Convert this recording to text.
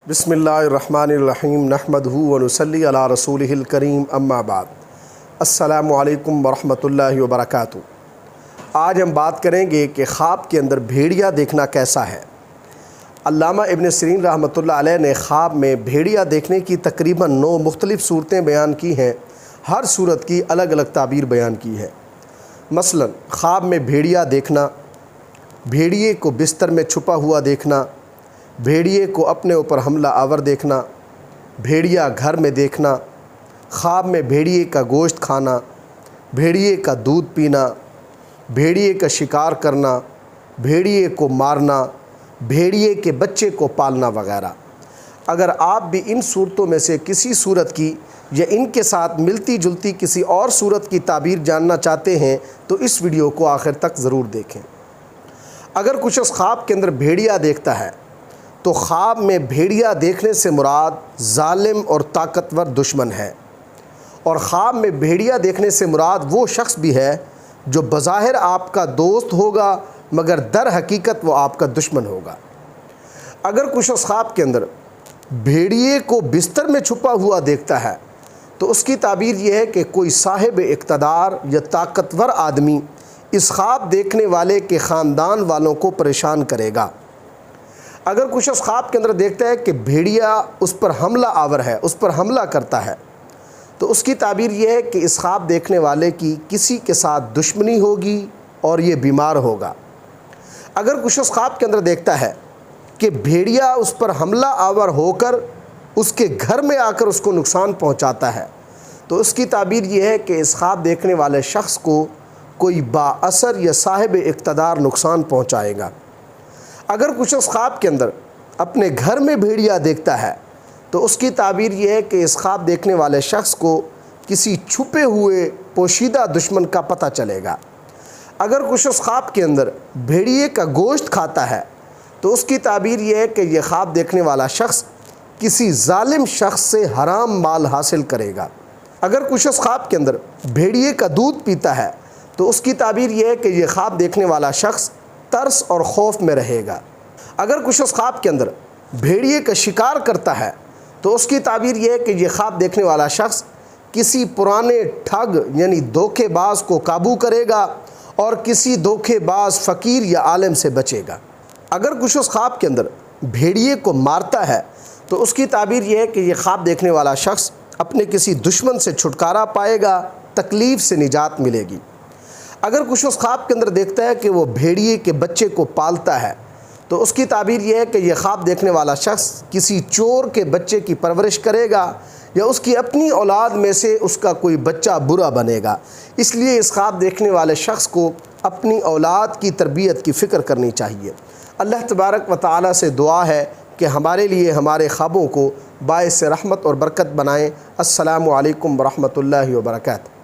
بسم اللہ الرحمن الرحیم نحمدہ ونصلی علی رسولہ الکریم اما بعد السلام علیکم ورحمۃ اللہ وبرکاتہ۔ آج ہم بات کریں گے کہ خواب کے اندر بھیڑیا دیکھنا کیسا ہے۔ علامہ ابن سیرین رحمۃ اللہ علیہ نے خواب میں بھیڑیا دیکھنے کی تقریباً 9 مختلف صورتیں بیان کی ہیں۔ ہر صورت کی الگ الگ تعبیر بیان کی ہے۔ مثلا خواب میں بھیڑیا دیکھنا، بھیڑیے کو بستر میں چھپا ہوا دیکھنا، بھیڑیے کو اپنے اوپر حملہ آور دیکھنا، بھیڑیا گھر میں دیکھنا، خواب میں بھیڑیے کا گوشت کھانا، بھیڑیے کا دودھ پینا، بھیڑیے کا شکار کرنا، بھیڑیے کو مارنا، بھیڑیے کے بچے کو پالنا وغیرہ۔ اگر آپ بھی ان صورتوں میں سے کسی صورت کی یا ان کے ساتھ ملتی جلتی کسی اور صورت کی تعبیر جاننا چاہتے ہیں تو اس ویڈیو کو آخر تک ضرور دیکھیں۔ اگر کچھ شخص خواب کے اندر بھیڑیا دیکھتا ہے تو خواب میں بھیڑیا دیکھنے سے مراد ظالم اور طاقتور دشمن ہے، اور خواب میں بھیڑیا دیکھنے سے مراد وہ شخص بھی ہے جو بظاہر آپ کا دوست ہوگا مگر در حقیقت وہ آپ کا دشمن ہوگا۔ اگر کچھ شخص خواب کے اندر بھیڑیے کو بستر میں چھپا ہوا دیکھتا ہے تو اس کی تعبیر یہ ہے کہ کوئی صاحب اقتدار یا طاقتور آدمی اس خواب دیکھنے والے کے خاندان والوں کو پریشان کرے گا۔ اگر کچھ شخص خواب کے اندر دیکھتا ہے کہ بھیڑیا اس پر حملہ آور ہے، اس پر حملہ کرتا ہے، تو اس کی تعبیر یہ ہے کہ اس خواب دیکھنے والے کی کسی کے ساتھ دشمنی ہوگی اور یہ بیمار ہوگا۔ اگر کچھ شخص خواب کے اندر دیکھتا ہے کہ بھیڑیا اس پر حملہ آور ہو کر اس کے گھر میں آ کر اس کو نقصان پہنچاتا ہے تو اس کی تعبیر یہ ہے کہ اس خواب دیکھنے والے شخص کو کوئی با اثر یا صاحب اقتدار نقصان پہنچائے گا۔ اگر کچھ شخص خواب کے اندر اپنے گھر میں بھیڑیا دیکھتا ہے تو اس کی تعبیر یہ ہے کہ اس خواب دیکھنے والے شخص کو کسی چھپے ہوئے پوشیدہ دشمن کا پتہ چلے گا۔ اگر کچھ شخص خواب کے اندر بھیڑیے کا گوشت کھاتا ہے تو اس کی تعبیر یہ ہے کہ یہ خواب دیکھنے والا شخص کسی ظالم شخص سے حرام مال حاصل کرے گا۔ اگر کچھ شخص خواب کے اندر بھیڑیے کا دودھ پیتا ہے تو اس کی تعبیر یہ ہے کہ یہ خواب دیکھنے والا شخص ترس اور خوف میں رہے گا۔ اگر کچھ شخص خواب کے اندر بھیڑیے کا شکار کرتا ہے تو اس کی تعبیر یہ ہے کہ یہ خواب دیکھنے والا شخص کسی پرانے ٹھگ یعنی دھوکے باز کو قابو کرے گا اور کسی دھوکے باز فقیر یا عالم سے بچے گا۔ اگر کچھ شخص خواب کے اندر بھیڑیے کو مارتا ہے تو اس کی تعبیر یہ ہے کہ یہ خواب دیکھنے والا شخص اپنے کسی دشمن سے چھٹکارا پائے گا، تکلیف سے نجات ملے گی۔ اگر کچھ شخص خواب کے اندر دیکھتا ہے کہ وہ بھیڑیے کے بچے کو پالتا ہے تو اس کی تعبیر یہ ہے کہ یہ خواب دیکھنے والا شخص کسی چور کے بچے کی پرورش کرے گا یا اس کی اپنی اولاد میں سے اس کا کوئی بچہ برا بنے گا۔ اس لیے اس خواب دیکھنے والے شخص کو اپنی اولاد کی تربیت کی فکر کرنی چاہیے۔ اللہ تبارک و تعالی سے دعا ہے کہ ہمارے لیے ہمارے خوابوں کو باعث رحمت اور برکت بنائیں۔ السلام علیکم ورحمۃ اللہ وبرکاتہ۔